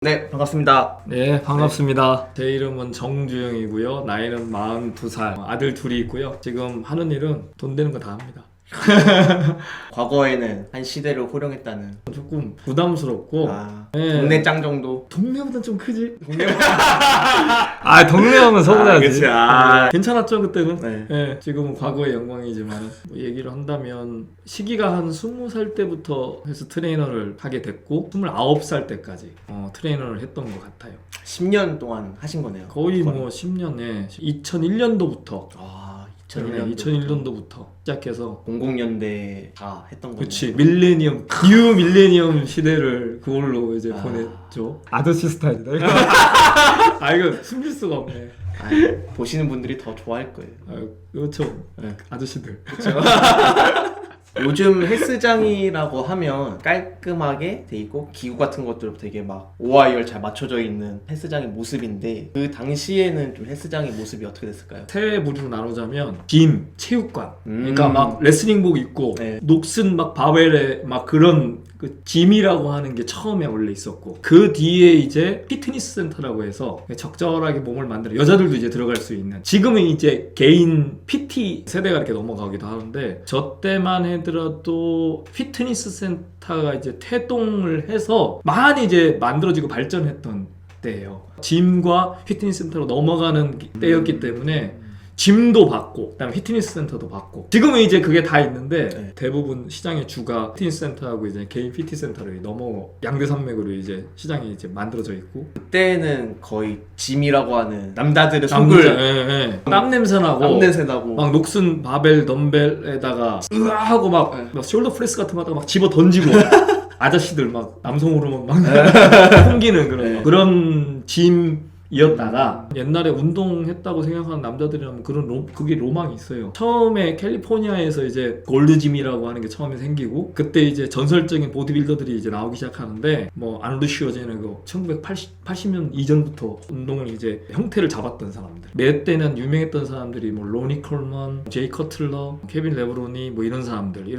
네, 반갑습니다. 네, 반갑습니다. 제 이름은 정주영이고요. 나이는 42살. 아들 둘이 있고요. 지금 하는 일은 돈 되는 거 다 합니다. 과거에는 한 시대를 호령했다는 조금 부담스럽고. 네. 동네 짱 정도. 동네보다 좀 크지? 동네하면 서운하지. 그치. 괜찮았죠, 그때는? 네. 네, 지금은 과거의 영광이지만 뭐 얘기를 한다면 시기가 한 20살 때부터 헬스 트레이너를 하게 됐고 29살 때까지 트레이너를 했던 것 같아요. 10년 동안 하신 거네요. 거의 뭐 10년에 2001년도부터 2001년도. 2001년도부터 시작해서 00년대 다 했던 거네요. 그치 밀레니엄 뉴 밀레니엄 시대를 그걸로 이제 보냈죠. 아저씨 스타일이다. 이거 숨길 수가 없네. 보시는 분들이 더 좋아할 거예요. 그렇죠. 네. 아저씨들. 그렇죠. 요즘 헬스장이라고 하면 깔끔하게 돼 있고 기구 같은 것들 되게 막 오와이열 잘 맞춰져 있는 헬스장의 모습인데 그 당시에는 좀 헬스장의 모습이 어떻게 됐을까요? 세 부류로 나누자면 짐, 체육관. 그러니까 막 레슬링복 입고 네. 녹슨 막 바벨에 막 그런 그 짐이라고 하는 게 처음에 원래 있었고 그 뒤에 이제 피트니스 센터라고 해서 적절하게 몸을 만들어 여자들도 이제 들어갈 수 있는 지금은 이제 개인 PT 세대가 이렇게 넘어가기도 하는데 저 때만 해더라도 피트니스 센터가 이제 태동을 해서 많이 이제 만들어지고 발전했던 때예요. 짐과 피트니스 센터로 넘어가는 때였기 때문에 짐도 받고 그다음에 피트니스 센터도 받고 지금은 이제 그게 다 있는데 네. 대부분 시장의 주가 피트니스 센터하고 이제 개인 PT 센터로 양대 산맥으로 이제 시장이 이제 만들어져 있고 그때는 거의 짐이라고 하는 남자들의 속을 땀 냄새 나고 땀냄새 나고 막 녹슨 바벨 덤벨에다가 으아 하고 막 숄더 프레스 같은 거 하다가 막 집어 던지고 아저씨들 막 남성 호르몬 막 풍기는 그런 짐이었다가 옛날에 운동했다고 생각하는 남자들이라면 그게 로망이 있어요. 처음에 캘리포니아에서 이제 골드짐이라고 하는 게 처음에 생기고 그때 이제 전설적인 보디빌더들이 이제 나오기 시작하는데 뭐 아놀드 슈워제네거 1980년 이전부터 운동을 이제 형태를 잡았던 사람들 몇 때는 유명했던 사람들이 뭐 로니 콜먼, 제이 커틀러, 케빈 레브론이 뭐 이런 사람들이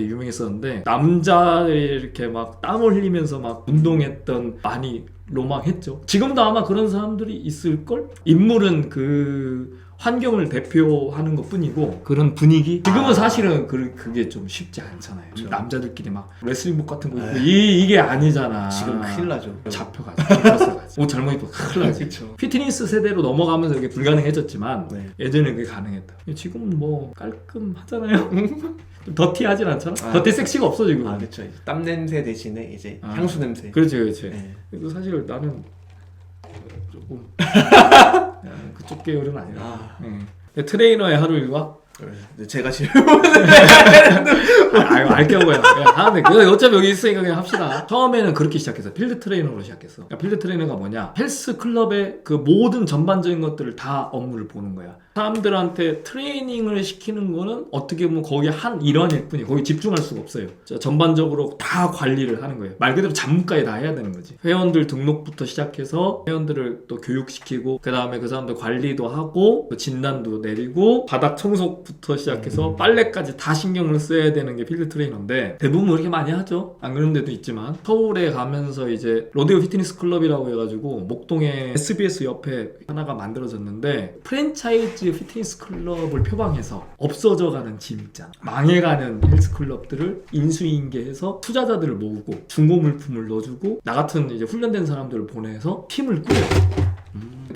유명했었는데 남자들이 이렇게 막 땀을 흘리면서 막 운동했던 많이 로망했죠. 지금도 아마 그런 사람들이 있을걸? 인물은 그 환경을 대표하는 것 뿐이고 그런 분위기? 지금은 사실은 그게 좀 쉽지 않잖아요. 그렇죠. 남자들끼리 막 레슬링복 같은 거 입고 이게 아니잖아. 지금 큰일 나죠. 잡혀가지고 옷 잘못 입고 큰일 나지. 그쵸. 피트니스 세대로 넘어가면서 이게 불가능해졌지만 네. 예전에 그게 가능했다. 지금은 뭐 깔끔하잖아요. 좀 더티하진 않잖아. 더티 섹시가 없어 지금. 그렇죠. 땀 냄새 대신에 이제 향수 냄새. 그렇지. 네. 그래도 사실 나는 조금 그쪽 계열은 아니라. 트레이너의 하루 일과? 제가 지금 알게고요. 하는데 어차피 여기 있으니까 그냥 합시다. 처음에는 그렇게 시작했어. 필드 트레이너로 시작했어. 그러니까 필드 트레이너가 뭐냐? 헬스 클럽의 그 모든 전반적인 것들을 다 업무를 보는 거야. 사람들한테 트레이닝을 시키는 거는 어떻게 보면 거기에 한 일환일 뿐이에요. 거기 집중할 수가 없어요. 전반적으로 다 관리를 하는 거예요. 말 그대로 잡무까지 다 해야 되는 거지. 회원들 등록부터 시작해서 회원들을 또 교육시키고 그 다음에 그 사람들 관리도 하고 진단도 내리고 바닥 청소부터 시작해서 빨래까지 다 신경을 써야 되는 게 필드 트레이너인데 대부분 그렇게 많이 하죠. 안 그런 데도 있지만 서울에 가면서 이제 로데오 피트니스 클럽이라고 해가지고 목동에 SBS 옆에 하나가 만들어졌는데 프랜차이즈 피트니스 클럽을 표방해서 없어져가는 짐 있잖아. 망해가는 헬스 클럽들을 인수인계해서 투자자들을 모으고 중고 물품을 넣어주고 나 같은 이제 훈련된 사람들을 보내서 팀을 꾸려요.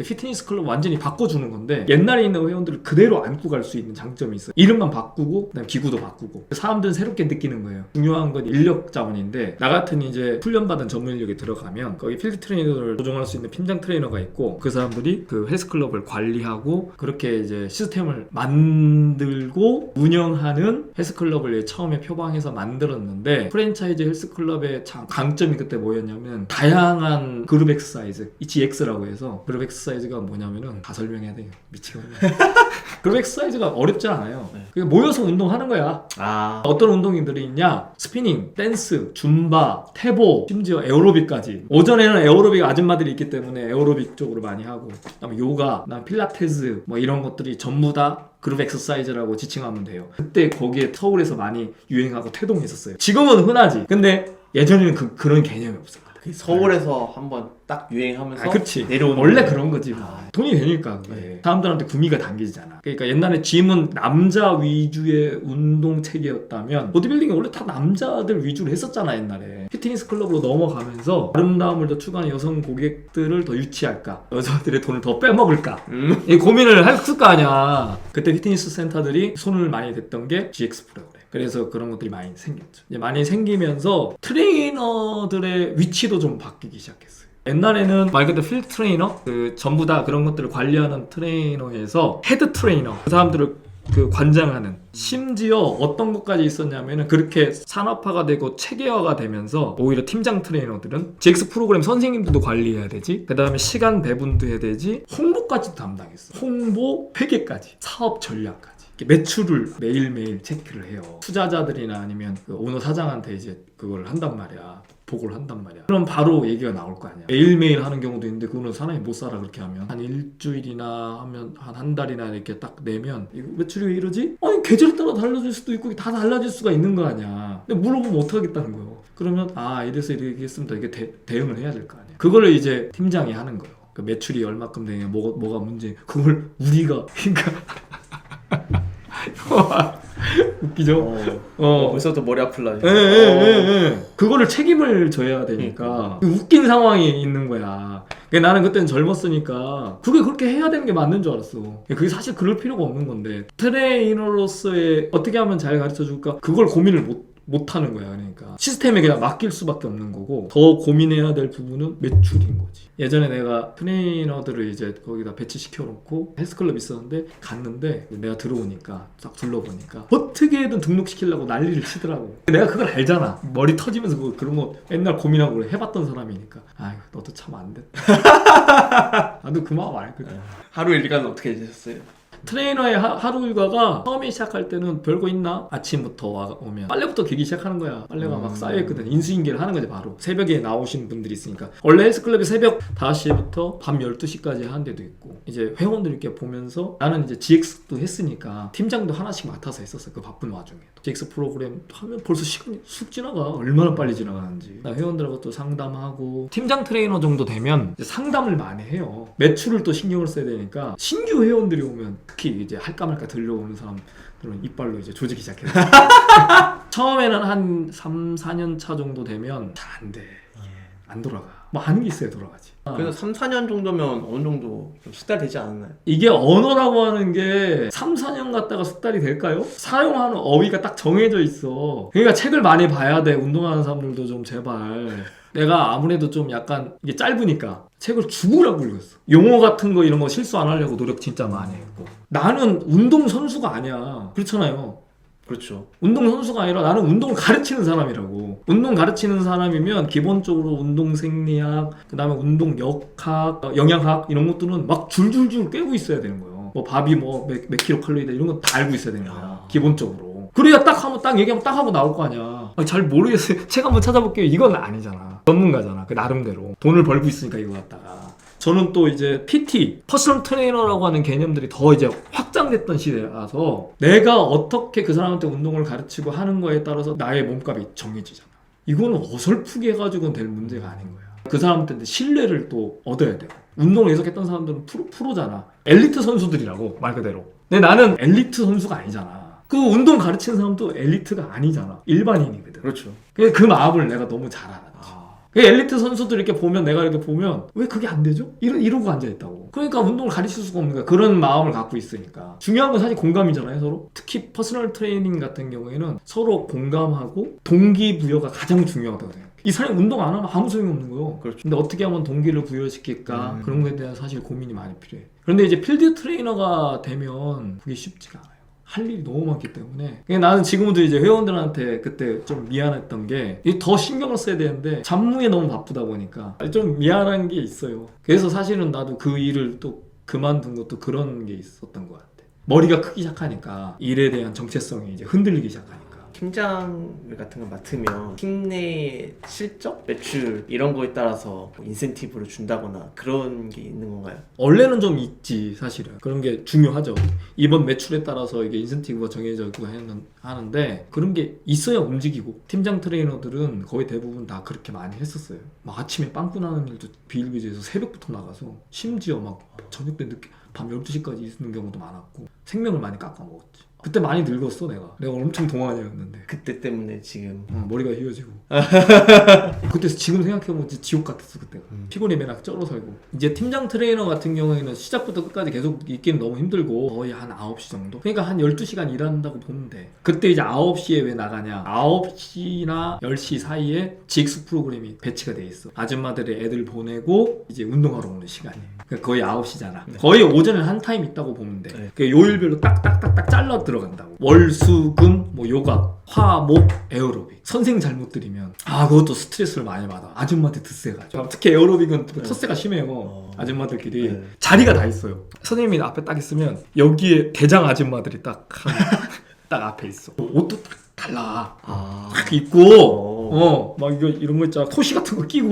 피트니스 클럽 완전히 바꿔주는 건데 옛날에 있는 회원들을 그대로 안고 갈 수 있는 장점이 있어요. 이름만 바꾸고 그다음 기구도 바꾸고 사람들은 새롭게 느끼는 거예요. 중요한 건 인력 자원인데 나 같은 이제 훈련받은 전문 인력이 들어가면 거기 필드 트레이너를 조종할 수 있는 팀장 트레이너가 있고 그 사람들이 그 헬스 클럽을 관리하고 그렇게 이제 시스템을 만들고 운영하는 헬스 클럽을 처음에 표방해서 만들었는데 프랜차이즈 헬스 클럽의 강점이 그때 뭐였냐면 다양한 그룹 엑서사이즈 GX라고 해서 그룹 엑서사이즈가 뭐냐면은 다 설명해야 돼요. 미치겠네. 그룹 엑서사이즈가 어렵지 않아요. 그냥 모여서 운동하는 거야. 어떤 운동들이 있냐? 스피닝, 댄스, 줌바, 태보, 심지어 에어로빅까지. 오전에는 에어로빅 아줌마들이 있기 때문에 에어로빅 쪽으로 많이 하고 그다음에 요가, 그다음에 필라테스 뭐 이런 것들이 전부 다 그룹 엑서사이즈라고 지칭하면 돼요. 그때 거기에 서울에서 많이 유행하고 태동했었어요. 지금은 흔하지. 근데 예전에는 그런 개념이 없었거든. 서울에서 한번 딱 유행하면서 그치. 내려오는 원래 거예요. 그런 거지. 돈이 되니까 그게. 네. 사람들한테 구미가 당기잖아. 그러니까 옛날에 짐은 남자 위주의 운동 체계였다면 보디빌딩이 원래 다 남자들 위주로 했었잖아 옛날에. 피트니스 클럽으로 넘어가면서 아름다움을 더 추구하는 여성 고객들을 더 유치할까, 여자들의 돈을 더 빼먹을까, 이 고민을 했을 거 아니야. 그때 피트니스 센터들이 손을 많이 댔던 게 GX 프로그램. 그래서 그런 것들이 많이 생겼죠. 이제 많이 생기면서 트레이너들의 위치도 좀 바뀌기 시작했어요. 옛날에는 말 그대로 필드 트레이너, 전부 다 그런 것들을 관리하는 트레이너에서 헤드 트레이너, 그 사람들을 관장하는, 심지어 어떤 것까지 있었냐면은 그렇게 산업화가 되고 체계화가 되면서 오히려 팀장 트레이너들은 GX 프로그램 선생님들도 관리해야 되지, 그 다음에 시간 배분도 해야 되지, 홍보까지도 담당했어. 홍보, 회계까지, 사업 전략까지. 매출을 매일매일 체크를 해요. 투자자들이나 아니면 오너 사장한테 이제 그걸 한단 말이야. 보고를 한단 말이야. 그럼 바로 얘기가 나올 거 아니야. 매일매일 하는 경우도 있는데 그거는 사람이 못 살아. 그렇게 하면 한 일주일이나 하면 한 달이나 이렇게 딱 내면 이거 매출이 왜 이러지? 아니 계절에 따라 달라질 수도 있고 다 달라질 수가 있는 거 아니야. 근데 물어보면 어떡하겠다는 거예요. 그러면 이래서 이렇게 했습니다. 이게 대응을 해야 될 거 아니야. 그거를 이제 팀장이 하는 거예요. 그 매출이 얼마큼 되냐, 뭐가 문제, 그걸 우리가 그러니까 웃기죠? 벌써부터 머리 아플라. 그거를 책임을 져야 되니까 웃긴 상황이 있는 거야. 나는 그때는 젊었으니까 그게 그렇게 해야 되는 게 맞는 줄 알았어. 그게 사실 그럴 필요가 없는 건데, 트레이너로서의 어떻게 하면 잘 가르쳐 줄까, 그걸 고민을 못 하는 거야. 그러니까 시스템에 그냥 맡길 수밖에 없는 거고, 더 고민해야 될 부분은 매출인 거지. 예전에 내가 트레이너들을 이제 거기다 배치시켜 놓고 헬스클럽 있었는데 갔는데, 내가 들어오니까 딱 둘러보니까 어떻게든 등록시키려고 난리를 치더라고. 내가 그걸 알잖아. 머리 터지면서 그런 거 맨날 고민하고 해봤던 사람이니까. 아유, 너도 참 안 됐다. 나도 그 마음 알거든. 하루 일과는 어떻게 되셨어요? 트레이너의 하루 일과가 처음에 시작할 때는 별거 있나? 아침부터 오면 빨래부터 개기 시작하는 거야. 빨래가 막 쌓여있거든. 인수인계를 하는 거지. 바로 새벽에 나오시는 분들이 있으니까. 원래 헬스클럽이 새벽 5시부터 밤 12시까지 하는 데도 있고, 이제 회원들 이렇게 보면서, 나는 이제 GX도 했으니까 팀장도 하나씩 맡아서 했었어. 그 바쁜 와중에 GX 프로그램 하면 벌써 시간이 쑥 지나가. 얼마나 빨리 지나가는지. 나 회원들하고 또 상담하고, 팀장 트레이너 정도 되면 이제 상담을 많이 해요. 매출을 또 신경을 써야 되니까 신규 회원들이 오면, 특히 이제 할까 말까 들려오는 사람들은 이빨로 이제 조지기 시작해요. 처음에는 한 3, 4년 차 정도 되면 잘 안 돼. 안 돌아가. 뭐 하는 게 있어야 돌아가지. 그래서 3, 4년 정도면 어느 정도 좀 숙달되지 않았나요? 이게 언어라고 하는 게 3, 4년 갔다가 숙달이 될까요? 사용하는 어휘가 딱 정해져 있어. 그러니까 책을 많이 봐야 돼. 운동하는 사람들도 좀 제발. 내가 아무래도 좀 약간 이게 짧으니까 책을 죽으라고 읽었어. 용어 같은 거 이런 거 실수 안 하려고 노력 진짜 많이 했고. 나는 운동선수가 아니야. 그렇잖아요. 그렇죠. 운동선수가 아니라 나는 운동을 가르치는 사람이라고. 운동 가르치는 사람이면 기본적으로 운동 생리학, 그 다음에 운동 역학, 영양학 이런 것들은 막 줄줄줄 꿰고 있어야 되는 거예요. 뭐 밥이 몇 킬로칼로리다 이런 건 다 알고 있어야 되는 거야. 기본적으로. 그래야 딱 얘기하면 딱 하고 나올 거 아니야. 잘 모르겠어요. 책 한번 찾아볼게요. 이건 아니잖아. 전문가잖아. 그 나름대로. 돈을 벌고 있으니까 이거 갖다가. 저는 또 이제 PT, 퍼스널 트레이너라고 하는 개념들이 더 이제 확장됐던 시대라서 내가 어떻게 그 사람한테 운동을 가르치고 하는 거에 따라서 나의 몸값이 정해지잖아. 이거는 어설프게 해가지고는 될 문제가 아닌 거야. 그 사람한테 신뢰를 또 얻어야 돼요. 운동을 계속했던 사람들은 프로잖아. 엘리트 선수들이라고 말 그대로. 근데 나는 엘리트 선수가 아니잖아. 그 운동 가르치는 사람도 엘리트가 아니잖아. 일반인이거든. 그렇죠. 그 마음을 내가 너무 잘 알았지. 엘리트 선수들 이렇게 보면, 내가 이렇게 보면 왜 그게 안 되죠? 이러고 앉아있다고. 그러니까 운동을 가르칠 수가 없는 거야. 그런 마음을 갖고 있으니까. 중요한 건 사실 공감이잖아요, 서로. 특히 퍼스널 트레이닝 같은 경우에는 서로 공감하고 동기부여가 가장 중요하다고 생각해. 이 사람이 운동 안 하면 아무 소용이 없는 거예요. 그렇죠. 근데 어떻게 하면 동기를 부여시킬까, 그런 거에 대한 사실 고민이 많이 필요해. 그런데 이제 필드 트레이너가 되면 그게 쉽지가 않아요. 할 일이 너무 많기 때문에. 나는 지금도 이제 회원들한테 그때 좀 미안했던 게, 더 신경을 써야 되는데 잡무에 너무 바쁘다 보니까 좀 미안한 게 있어요. 그래서 사실은 나도 그 일을 또 그만둔 것도 그런 게 있었던 것 같아. 머리가 크기 시작하니까 일에 대한 정체성이 이제 흔들리기 시작하니까. 팀장 같은 거 맡으면 팀 내 실적, 매출 이런 거에 따라서 뭐 인센티브를 준다거나 그런 게 있는 건가요? 원래는 좀 있지 사실은. 그런 게 중요하죠. 이번 매출에 따라서 이게 인센티브가 정해지고 하는데 그런 게 있어야 움직이고, 팀장 트레이너들은 거의 대부분 다 그렇게 많이 했었어요. 막 아침에 빵꾸 나는 일도 비일비재해서 새벽부터 나가서 심지어 막 저녁 때 늦게 밤 12시까지 있는 경우도 많았고 생명을 많이 깎아먹었지. 그때 많이 늙었어. 내가 엄청 동안이었는데 그때 때문에 지금 머리가 휘어지고 그때 지금 생각해보면 진짜 지옥 같았어 그때가. 피곤해 맨날 쩔어 살고. 이제 팀장 트레이너 같은 경우에는 시작부터 끝까지 계속 있기는 너무 힘들고 거의 한 9시 정도? 그러니까 한 12시간 일한다고 보면 돼. 그때 이제 9시에 왜 나가냐, 9시나 10시 사이에 GX 프로그램이 배치가 돼 있어. 아줌마들이 애들 보내고 이제 운동하러 오는 시간이. 그러니까 거의 9시잖아. 거의 오전에 한 타임 있다고 보면 돼. 그러니까 요일별로 딱딱딱딱 잘라 들어간다고. 월, 수, 금, 뭐 요가, 화, 목, 에어로빅. 선생 잘못 들이면 그것도 스트레스를 많이 받아. 아줌마한테 드세가지고. 특히 에어로빅은 텃세가 심해요. 아줌마들끼리. 자리가 다 있어요. 선생님이 앞에 딱 있으면 여기에 대장 아줌마들이 딱 앞에 있어. 옷도 딱 달라. 딱 입고 막 이런 거 있잖아. 토시 같은 거 끼고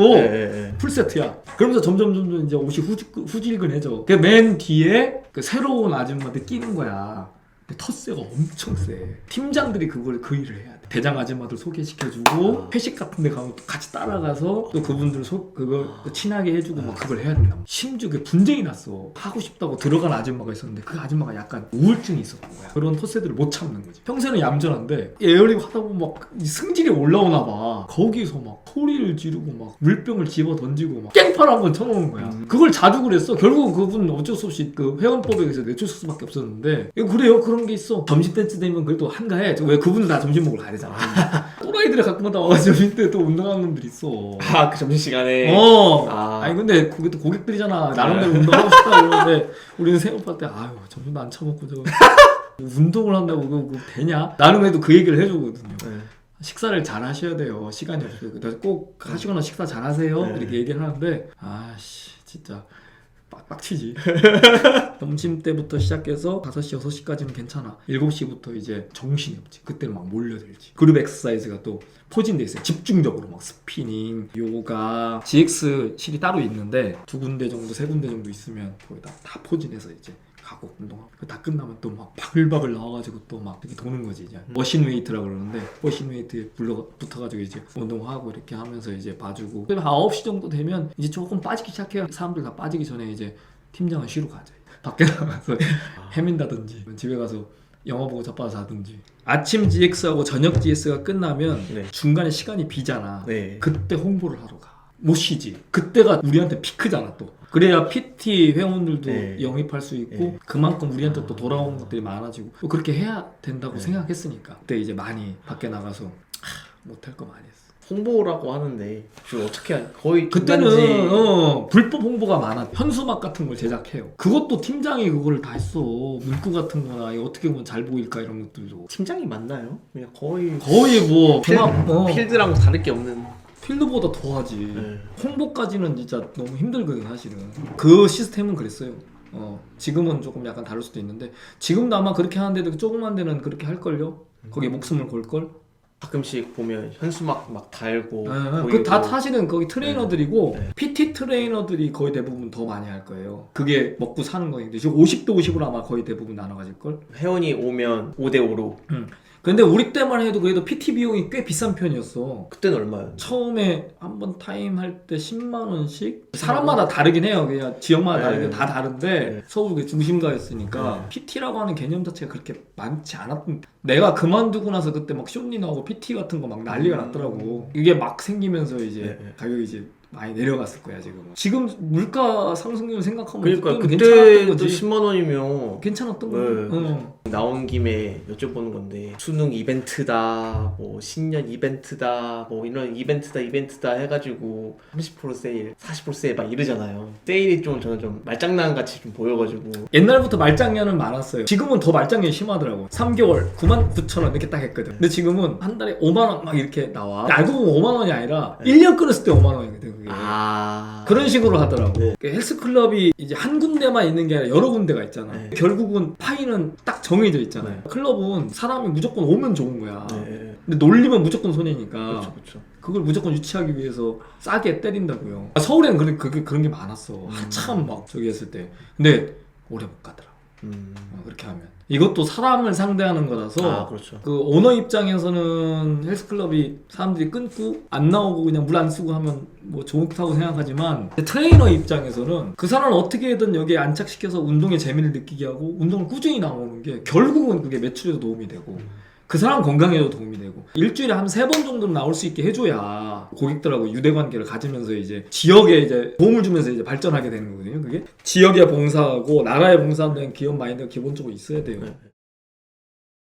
풀세트야. 그러면서 점점 이제 옷이 후질근해져. 그 맨 뒤에 그 새로운 아줌마들 끼는 거야. 텃세가 엄청 세. 팀장들이 그 일을 해야 돼. 대장 아줌마들 소개시켜주고 회식 같은 데 가면 또 같이 따라가서 또 그분들 그걸 또 친하게 해주고 막 그걸 해야 된다. 심지어 그게 분쟁이 났어. 하고 싶다고 들어간 아줌마가 있었는데 그 아줌마가 약간 우울증이 있었던 거야. 그런 텃세들을 못 참는 거지. 평소에는 얌전한데 에어리그 하다 보면 막 승질이 올라오나 봐. 거기서 막 소리를 지르고 막 물병을 집어 던지고 막 깽판 한번 쳐놓은 거야. 그걸 자주 그랬어. 결국 그분 어쩔 수 없이 그 회원법에 의해서 내쫓을 수밖에 없었는데. 그래요. 그런 게 있어. 점심 때쯤 되면 그래도 한가해. 왜 그분들 다 점심 먹으러 가야 되잖아. 또라이들이 가끔은 다 와가지고 점심 때 또 운동하는 놈들이 있어. 그 점심시간에? 아니 근데 그게 또 고객들이잖아. 나름대로 운동하고 싶다 그러는데 우리는 생업할 때 점심도 안 처먹고 저거 운동을 한다고 그거 되냐? 나는 그래도 그 얘기를 해주거든요. 식사를 잘 하셔야 돼요. 시간이 없어요. 그래서 꼭 하시거나 식사 잘 하세요. 이렇게 얘기를 하는데 진짜 빡치지. 점심 때부터 시작해서 5시, 6시까지는 괜찮아. 7시부터 이제 정신이 없지. 그때는 막 몰려들지. 그룹 엑서사이즈가 또 포진돼 있어요. 집중적으로 막 스피닝, 요가, GX실이 따로 있는데 2군데 정도, 3군데 정도 있으면 거기다 다 포진해서 이제 가고 운동하고. 다 끝나면 또 막 바글바글 나와가지고 또 막 이렇게 도는 거지. 이제 머신 웨이트라고 그러는데 머신 웨이트 붙어가지고 이제 운동하고 이렇게 하면서 이제 봐주고. 그다음에 9시 정도 되면 이제 조금 빠지기 시작해요. 사람들 다 빠지기 전에 이제 팀장은 쉬러 가자. 밖에 나가서 헤맨다든지 집에 가서 영화 보고 자빠져 자든지. 아침 GX하고 저녁 GX가 끝나면 중간에 시간이 비잖아. 그때 홍보를 하러 가. 못 쉬지. 그때가 우리한테 피크잖아 또. 그래야 PT 회원들도 영입할 수 있고 그만큼 우리한테 또 돌아오는 것들이 많아지고 또 그렇게 해야 된다고 생각했으니까 그때 이제 많이 밖에 나가서 못할 거 많이 했어. 홍보라고 하는데 지금 어떻게 거의 그때는 불법 홍보가 많아. 현수막 같은 걸 제작해요. 그것도 팀장이 그걸 다 했어. 문구 같은 거나 어떻게 보면 잘 보일까 이런 것들도. 팀장이 맞나요? 그냥 거의 뭐 필드랑 다를 게 없는. 필드보다 더하지. 홍보까지는 진짜 너무 힘들거든 사실은. 그 시스템은 그랬어요. 지금은 조금 약간 다를 수도 있는데 지금도 아마 그렇게 하는데도 조그만 데는 그렇게 할걸요. 거기에 목숨을 걸걸. 가끔씩 보면 현수막 막 달고 그 다 사실은 거기 트레이너들이고 PT 트레이너들이 거의 대부분 더 많이 할 거예요. 그게 먹고 사는 거인데 지금 50대 50으로 아마 거의 대부분 나눠가질걸. 회원이 오면 5대5로. 근데 우리 때만 해도 그래도 PT 비용이 꽤 비싼 편이었어. 그때는 얼마였나? 처음에 한번 타임 할 때 10만 원씩? 사람마다 다르긴 해요. 그냥 지역마다 다르게 다 다른데 서울 중심가였으니까 PT라고 하는 개념 자체가 그렇게 많지 않았던. 내가 그만두고 나서 그때 막 쇼니나하고 PT 같은 거 막 난리가 났더라고. 이게 막 생기면서 이제 가격이 이제 많이 내려갔을 거야 지금 물가 상승률 생각하면 그러니까 그때도 괜찮았던 거지. 10만 원이면 괜찮았던 거야. 나온 김에 여쭤보는 건데 수능 이벤트다 뭐 신년 이벤트다 뭐 이런 이벤트다 해가지고 30% 세일 40% 세일 막 이러잖아요. 세일이 좀 저는 좀 말장난 같이 좀 보여가지고. 옛날부터 말장난은 많았어요. 지금은 더 말장난이 심하더라고. 3개월 99,000원 이렇게 딱 했거든. 근데 지금은 한 달에 5만 원 막 이렇게 나와. 알고 보면 5만 원이 아니라 1년 끊었을 때 5만 원이거든. 그런 식으로 하더라고. 헬스클럽이 이제 한 군데만 있는 게 아니라 여러 군데가 있잖아. 결국은 파이는 딱 정해져 있잖아요. 클럽은 사람이 무조건 오면 좋은 거야. 근데 놀리면 무조건 손해니까 그렇죠, 그렇죠. 그걸 무조건 유치하기 위해서 싸게 때린다고요. 서울에는 그런 게 많았어. 한참 막 저기 했을 때. 근데 오래 못 가더라. 그렇게 하면. 이것도 사람을 상대하는 거라서 그렇죠. 그 오너 입장에서는 헬스클럽이 사람들이 끊고 안 나오고 그냥 물 안 쓰고 하면 뭐 좋다고 생각하지만 트레이너 입장에서는 그 사람을 어떻게든 여기에 안착시켜서 운동의 재미를 느끼게 하고 운동을 꾸준히 나오는 게 결국은 그게 매출에도 도움이 되고 그 사람 건강에도 도움이 되고 일주일에 한 3번 정도는 나올 수 있게 해줘야 고객들하고 유대관계를 가지면서 이제 지역에 이제 도움을 주면서 이제 발전하게 되는 거거든요. 그게 지역에 봉사하고 나라에 봉사하는 기업 마인드가 기본적으로 있어야 돼요.